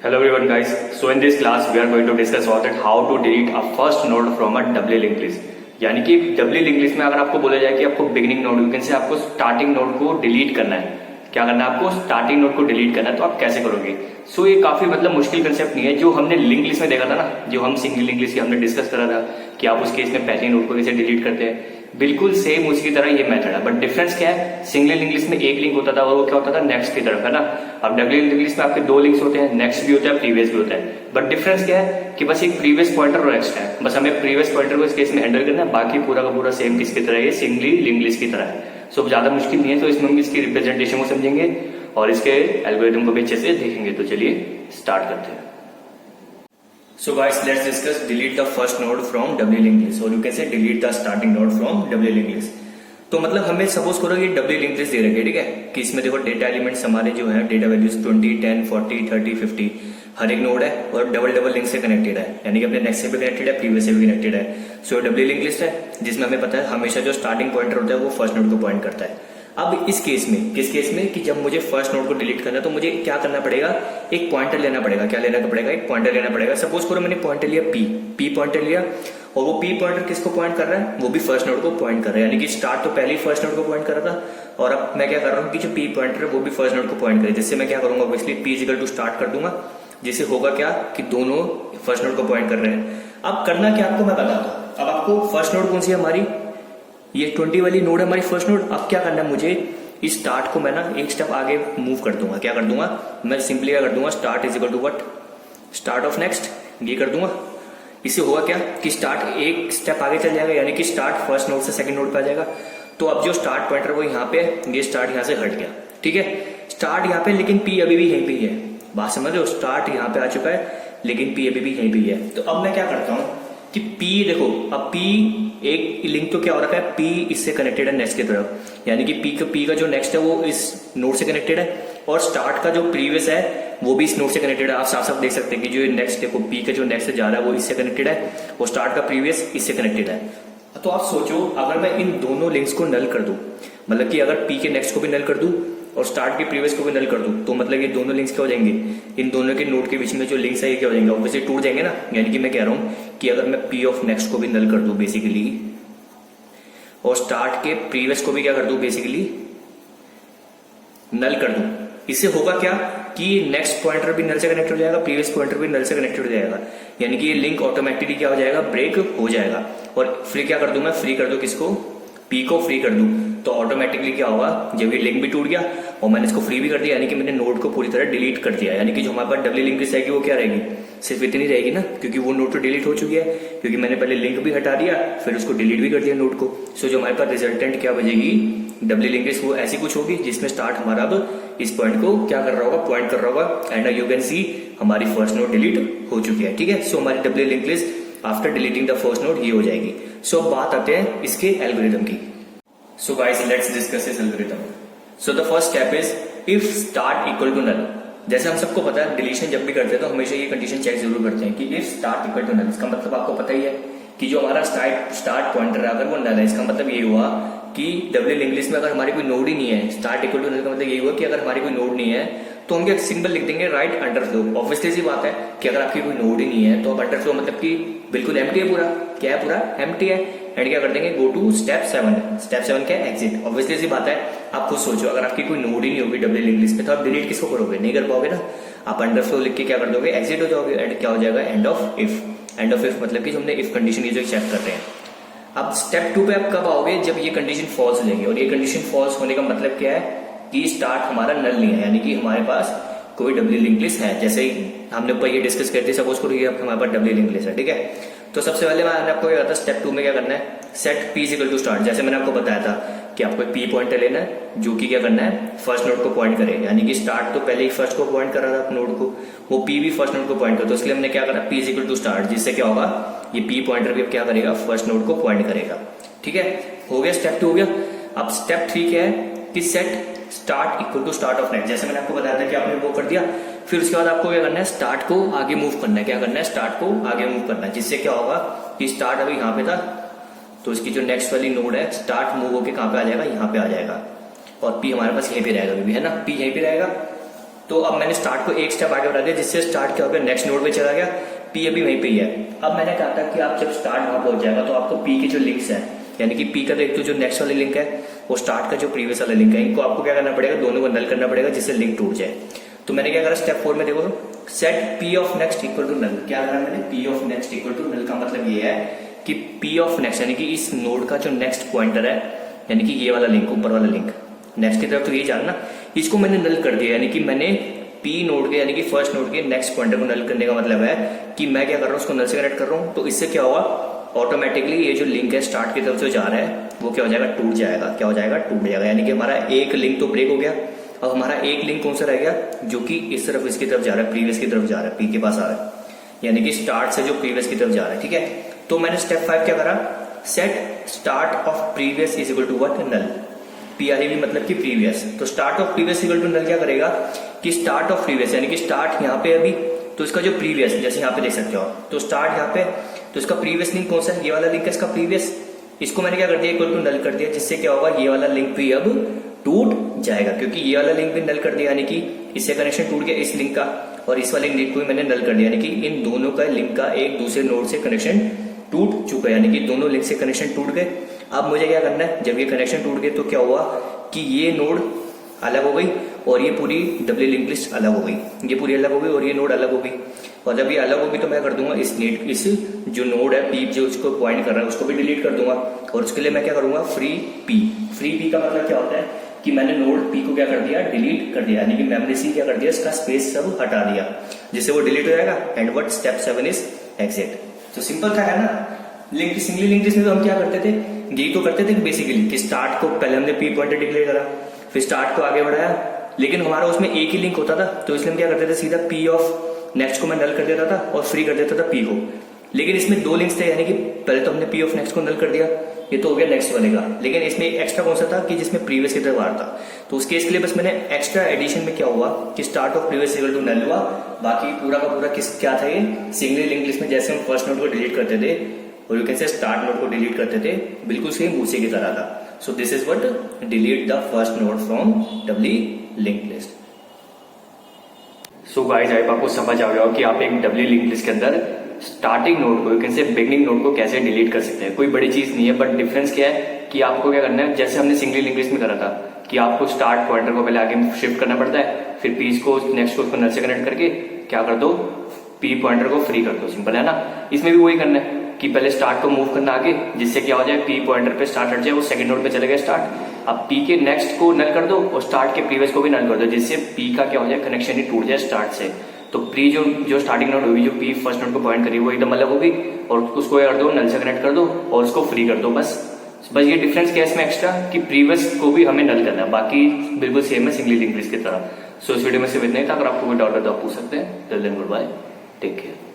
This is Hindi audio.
Hello everyone guys. So in this class we are going to discuss about it how to delete a first node from a doubly linked list. यानी कि डबली लिंक लिस्ट में अगर आपको बोला जाए कि आपको बिगिनिंग नोड यू कैन से आपको स्टार्टिंग नोड को डिलीट करना है, क्या करना है आपको स्टार्टिंग नोड को डिलीट करना है, तो आप कैसे करोगे। सो ये काफी मुश्किल कंसेप्ट नहीं है। जो हमने लिंक लिस्ट में देखा था ना, जो हम सिंगल लिंक लिस्ट की हमने डिस्कस करा था कि आप उस केस में पहली नोड को कैसे डिलीट करते हैं, बिल्कुल सेम उसी की तरह ये मेथड है। बट डिफरेंस क्या है, सिंगल लिंक लिस्ट में एक लिंक होता था और वो क्या होता था नेक्स्ट की तरफ, है ना। अब डबल लिंक लिस्ट में आपके दो लिंक्स होते हैं, नेक्स्ट भी होता है प्रीवियस भी होता है। बट डिफरेंस क्या है कि बस एक प्रीवियस पॉइंटर और नेक्स्ट है, बस हमें प्रीवियस पॉइंटर को इस केस में हैंडल करना है, बाकी पूरा का पूरा सेम किसकी तरह है, सिंगली लिंक लिस्ट की तरह है। सो ज्यादा मुश्किल नहीं है। तो इसमें हम इसकी रिप्रेजेंटेशन को समझेंगे और इसके एल्गोरिथम को भी अच्छे से देखेंगे। तो चलिए स्टार्ट करते हैं। So guys, let's discuss delete the first node from doubly linked list, or you can say delete the starting node from doubly linked list। तो मतलब हमें सपोज करो ये डबली लिंक लिस्ट दे रखी है, ठीक है, कि इसमें देखो डेटा एलिमेंट्स हमारे जो है डेटा वैल्यूज 20, 10, 40, 30, 50 हर एक नोड है और डबल डबल लिंक से कनेक्टेड है, यानी कि अपने नेक्स्ट से भी कनेक्टेड है, प्रीवियस से भी कनेक्टेड है। सो डबली लिंक लिस्ट है जिसमें हमें पता है हमेशा जो स्टार्टिंग पॉइंटर होता है वो फर्स्ट नोड को पॉइंट करता है। अब इस केस में, किस केस में, कि जब मुझे फर्स्ट नोड को डिलीट करना है तो मुझे क्या करना पड़ेगा, एक पॉइंटर लेना पड़ेगा। क्या लेना पड़ेगा, एक पॉइंटर लेना पड़ेगा। सपोज करो मैंने पॉइंटर लिया पी पॉइंटर लिया और वो पी पॉइंटर किसको पॉइंट कर रहा है, वो भी फर्स्ट नोड को पॉइंट कर रहा है, यानी कि स्टार्ट तो पहले ही फर्स्ट नोड को पॉइंट कर रहा था और अब मैं क्या कर रहा हूँ कि जो पी पॉइंटर है वो भी फर्स्ट नोड को पॉइंट करे। जिससे मैं क्या करूंगा, obviously P equal to start कर दूंगा, जिससे होगा क्या कि दोनों फर्स्ट नोड को पॉइंट कर रहे हैं। अब करना क्या आपको मैं बताता हूँ। अब आपको फर्स्ट नोड कौन सी है हमारी, ये 20 वाली नोड है हमारी फर्स्ट नोड। अब क्या करना है मुझे, इस स्टार्ट को मैं ना एक स्टेप आगे मूव कर दूंगा। क्या कर दूंगा, मैं सिंपली क्या कर दूंगा, start is equal to what, start of next, ये कर दूंगा। इससे होगा क्या कि स्टार्ट एक स्टेप आगे चल जाएगा, यानी कि स्टार्ट फर्स्ट नोड से सेकंड नोड पे आ जाएगा। तो अब जो स्टार्ट पॉइंटर वो यहाँ पे है, ये स्टार्ट यहाँ से हट गया, ठीक है। स्टार्ट यहाँ पे, लेकिन पी अभी भी यहीं पे ही है। बात समझ रहे हो, स्टार्ट यहाँ पे आ चुका है लेकिन पी अभी भी यहीं पे ही है। तो अब मैं क्या करता हूँ कि पी देखो, अब पी एक लिंक तो क्या हो रखा है, पी इससे कनेक्टेड है नेक्स्ट की तरफ, यानी कि पी का जो नेक्स्ट है वो इस नोड से कनेक्टेड है और स्टार्ट का जो प्रीवियस है वो भी इस नोड से कनेक्टेड है। आप साफ साफ देख सकते हैं कि जो नेक्स्ट देखो, पी का जो नेक्स्ट जा रहा है वो इससे कनेक्टेड है और स्टार्ट का प्रीवियस इससे कनेक्टेड है। तो आप सोचो, अगर मैं इन दोनों लिंक्स को नल कर दूं, मतलब कि अगर पी के नेक्स्ट को भी नल कर दूं और स्टार्ट के प्रीवियस को भी नल कर दूं, तो मतलब ये दोनों लिंक्स क्या हो जाएंगे, इन दोनों के नोड के बीच में जो लिंक्स है ये क्या हो जाएंगे, ऑब्वियसली टूट जाएंगे ना। यानी कि मैं कह रहा हूं कि अगर मैं पी ऑफ नेक्स्ट को भी नल कर दूं बेसिकली और स्टार्ट के प्रीवियस को भी क्या कर दूं बेसिकली नल कर दूं, इससे होगा क्या कि नेक्स्ट पॉइंटर भी नल से कनेक्ट हो जाएगा, प्रीवियस पॉइंटर भी नल से कनेक्टेड हो जाएगा, यानी कि ये लिंक ऑटोमेटिकली क्या हो जाएगा, ब्रेक हो जाएगा। और फ्री क्या कर दूं मैं, फ्री कर दूं किसको, पी को फ्री कर दूं, तो ऑटोमेटिकली क्या होगा, जब ये लिंक भी टूट गया और मैंने इसको फ्री भी कर दिया, यानी कि मैंने नोड को पूरी तरह डिलीट कर दिया। यानी कि जो हमारे पास डबली लिंक लिस्ट रहेगी वो क्या रहेगी, सिर्फ इतनी रहेगी ना, क्योंकि वो नोड तो डिलीट हो चुकी है, क्योंकि मैंने पहले लिंक भी हटा दिया फिर उसको डिलीट भी कर दिया नोड को। सो जो हमारे पास रिजल्टेंट क्या बजेगी, डबली लिंक लिस्ट वो ऐसी कुछ होगी जिसमें स्टार्ट हमारा अब इस पॉइंट को क्या कर रहा होगा, पॉइंट कर रहा होगा, एंड यू कैन सी हमारी फर्स्ट नोड डिलीट हो चुकी है, ठीक है। सो हमारी doubly link list after deleting the first node ये हो जाएगी। सो बात आते हैं इसके एल्गोरिथम की। So guys, let's discuss this algorithm. So the first step is if start equal to null। जैसे हम सबको पता है डिलीशन जब भी करते हैं तो हमेशा ये कंडीशन चेक जरूर करते हैं कि if start equal to null, इसका मतलब आपको पता ही है कि जो हमारा स्टार्ट पॉइंटर है अगर वो नल है, इसका मतलब ये हुआ कि डबल लिंक लिस्ट में अगर हमारी कोई नोड ही नहीं है, स्टार्ट इक्वल टू नल का मतलब ये हुआ कि अगर हमारी कोई नोड नहीं है तो हम क्या सिंबल लिख देंगे राइट अंडरफ्लो। ऑब्वियसली सी बात है कि अगर आपकी कोई नोड ही नहीं है तो अब अंडरफ्लो मतलब कि बिल्कुल एम्प्टी है, पूरा क्या है, पूरा एम्प्टी है। एंड क्या कर देंगे, गो टू स्टेप 7। स्टेप 7 क्या है, एग्जिट। ऑब्वियसली सी बात है, आप खुद सोचो अगर आपकी कोई नोड ही नहीं होगी डबल लिंक लिस्ट में तो आप डिलीट किसको करोगे, नहीं कर पाओगे ना। आप अंडरफ्लो लिख के क्या कर दोगे, एग्जिट हो जाओगे। एंड क्या हो जाएगा, end of if. End of if मतलब कि हमने इफ कंडीशन ये जो चेक कर रहे हैं। अब स्टेप 2 पे आप कब आओगे, जब ये कंडीशन फॉल्स लेंगे, और ये कंडीशन फॉल्स होने का मतलब क्या है कि स्टार्ट हमारा नल नहीं है, यानी कि हमारे पास कोई डबली लिंक लिस्ट है। जैसे ही हमने ऊपर ये डिस्कस करते, सपोज करो ये हमारे पास डबली लिंक लिस्ट है, ठीक है। तो सबसे पहले मैंने आपको क्या था, स्टेप 2 में क्या करना है, set P equal to start. जैसे मैंने आपको बताया था कि आपको पी पॉइंटर लेना है जो कि क्या करना है, फर्स्ट नोड को पॉइंट करे, यानी कि स्टार्ट तो पहले ही फर्स्ट को पॉइंट कर रहा था नोड को, वो पी भी फर्स्ट नोड को पॉइंट कर, तो इसलिए हमने क्या करा, पी इक्वल टू स्टार्ट, जिससे क्या होगा, ये पी पॉइंटर भी क्या करेगा, फर्स्ट नोड को पॉइंट करेगा, ठीक है। हो गया, स्टेप 2 हो गया। अब स्टेप 3 क्या है कि set start equal to start of next. जैसे मैंने आपको बताया था कि आपने वो कर दिया, फिर उसके बाद आपको क्या करना है, स्टार्ट को आगे मूव करना है। क्या करना है, स्टार्ट को आगे मूव करना है, जिससे क्या होगा कि स्टार्ट अभी यहाँ पे था तो इसकी जो नेक्स्ट वाली नोड है स्टार्ट मूव होकर कहाँ पे आ जाएगा, यहाँ पे आ जाएगा, और पी हमारे पास यहीं पे रहेगा अभी भी, है ना, पी यहीं पे रहेगा। तो अब मैंने स्टार्ट को एक स्टेप आगे बढ़ा दिया, जिससे स्टार्ट क्या हो गया, नेक्स्ट नोड पे चला गया, पी अभी वहीं पे ही है। अब मैंने कहा था कि आप जब स्टार्ट वहां पहुंच जाएगा तो आपको पी के जो लिंक्स है, यानी कि पी का तो एक तो जो नेक्स्ट वाली लिंक है वो स्टार्ट का जो प्रीवियस वाला लिंक है, इनको आपको क्या करना पड़ेगा, दोनों को नल करना पड़ेगा जिससे लिंक टूट जाए। तो मैंने क्या करा, स्टेप 4 में देखो, set P of next equal to null. क्या करा मैंने, P of next equal to null का मतलब ये है कि पी ऑफ नेक्स्ट यानी कि इस नोड का जो नेक्स्ट पॉइंटर है, यानी कि ये वाला लिंक, ऊपर वाला लिंक नेक्स्ट की तरफ, तो ये जानना, इसको मैंने नल कर दिया। यानी कि मैंने पी नोड के यानी कि फर्स्ट नोड के नेक्स्ट पॉइंटर को नल करने का मतलब है कि मैं क्या कर रहा हूँ, उसको नल से कनेक्ट कर रहा हूँ। तो इससे क्या होगा, ऑटोमेटिकली ये जो लिंक है स्टार्ट की तरफ जो जा रहा है वो क्या हो जाएगा, टूट जाएगा। क्या हो जाएगा, टूट जाएगा। यानी कि हमारा एक लिंक तो ब्रेक हो गया। अब हमारा एक लिंक कौन सा रह गया, जो कि इस तरफ इसकी तरफ जा रहा है, प्रीवियस की तरफ जा रहा है, पी के पास आ रहा है, यानी कि स्टार्ट से जो प्रीवियस की तरफ जा रहा है। ठीक है, तो मैंने स्टेप 5 क्या करा, set start of previous is equal to what, null. P R E V मतलब कि प्रीवियस। तो start of previous equal to null क्या करेगा कि स्टार्ट ऑफ प्रीवियस यानी कि स्टार्ट यहाँ पे अभी, तो इसका जो प्रीवियस, जैसे यहाँ पे देख सकते हो, तो स्टार्ट यहाँ पे, तो इसका प्रीवियस लिंक कौन सा है, ये वाला लिंक है इसका प्रीवियस, इसको मैंने क्या कर दिया, इक्वल टू नल कर दिया। जिससे क्या होगा, ये वाला लिंक भी अब टूट जाएगा, क्योंकि ये वाला लिंक भी नल कर दिया, यानी कि इससे कनेक्शन टूट गया इस लिंक का, और इस वाले लिंक को भी मैंने नल कर दिया, यानी कि इन दोनों का लिंक का एक दूसरे नोड से कनेक्शन टूट चुका है, यानी कि दोनों लिंक से कनेक्शन टूट गए। अब मुझे क्या करना है, जब ये कनेक्शन टूट गए तो क्या हुआ कि ये नोड अलग हो गई और ये पूरी डब्ल्यू लिंक लिस्ट अलग हो गई, ये पूरी अलग हो गई और ये नोड अलग हो गई। और जब ये अलग होगी तो मैं कर दूंगा इस जो नोड है पी, जो उसको पॉइंट कर रहा है, उसको भी डिलीट कर दूंगा। और उसके लिए मैं क्या करूंगा, फ्री पी। फ्री पी का मतलब क्या होता है कि मैंने नोड पी को क्या कर दिया, डिलीट कर दिया, यानी कि मेमोरी से क्या कर दिया, इसका स्पेस सब हटा दिया, जिससे वो डिलीट हो जाएगा। And what, step 7 is exit. तो सिंपल था, है ना। लिंक सिंगली लिंक लिस्ट में तो हम क्या करते थे, यही तो करते थे बेसिकली कि स्टार्ट को पहले हमने पी पॉइंटर डिक्लेयर करा, फिर स्टार्ट को आगे बढ़ाया, लेकिन हमारा उसमें एक ही लिंक होता था, तो इसलिए हम क्या करते थे, सीधा पी ऑफ नेक्स्ट को मैं नल कर देता था और फ्री कर देता था पी को। लेकिन इसमें दो लिंक्स थे, यानी कि पहले तो हमने पी ऑफ नेक्स्ट को नल कर दिया, ये तो हो गया नेक्स्ट वाले का, लेकिन इसमें एक्स्ट्रा कौन सा था कि जिसमें प्रीवियस की तरफ आ रहा था। तो उस केस के लिए बस मैंने एक्स्ट्रा एडिशन में क्या हुआ कि start of previous equal to null हुआ, बाकी पूरा का पूरा किस क्या था, ये सिंगली लिंक लिस्ट में जैसे हम फर्स्ट नोड को डिलीट करते थे और you can say start node को डिलीट करते थे, बिल्कुल सेम उसी की तरह था। So this is what delete the first node from W link list. So guys, I आपको समझ आ गया हो कि आप एक डब्ल्यू लिंक लिस्ट के अंदर स्टार्टिंग नोड को, यू कैन से बिगनिंग नोड को कैसे डिलीट कर सकते हैं। कोई बड़ी चीज नहीं है, बट डिफरेंस क्या है कि आपको क्या करना है, जैसे हमने सिंगली लिंक लिस्ट में करा था कि आपको स्टार्ट पॉइंटर को पहले आगे शिफ्ट करना पड़ता है, फिर पीस को नेक्स्ट को उसको नल से कनेक्ट करके क्या कर दो, पी पॉइंटर को फ्री कर दो। सिंपल है ना। इसमें भी वही करना है कि पहले स्टार्ट को मूव करना आगे, जिससे क्या हो जाए, पी पॉइंटर पे स्टार्ट हट जाए, वो सेकंड नोड पे चले गए स्टार्ट। अब पी के नेक्स्ट को नल कर दो और स्टार्ट के प्रीवियस को भी नल कर दो, जिससे पी का क्या हो जाए, कनेक्शन ही टूट जाए स्टार्ट से। तो प्री जो स्टार्टिंग नोड होगी, जो पी फर्स्ट नोड को पॉइंट करी, वो एकदम अलग होगी, और उसको कर दो, नल से कनेक्ट कर दो और उसको फ्री कर दो। बस ये डिफरेंस क्या है इसमें एक्स्ट्रा कि प्रीवियस को भी हमें नल करना है, बाकी बिल्कुल सेम है सिंगली लिंक लिस्ट की तरह। सो इस वीडियो में सिर्फ इतना ही था। अगर आपको कोई डाउट है तो आप पूछ सकते हैं। Till then good bye, take care.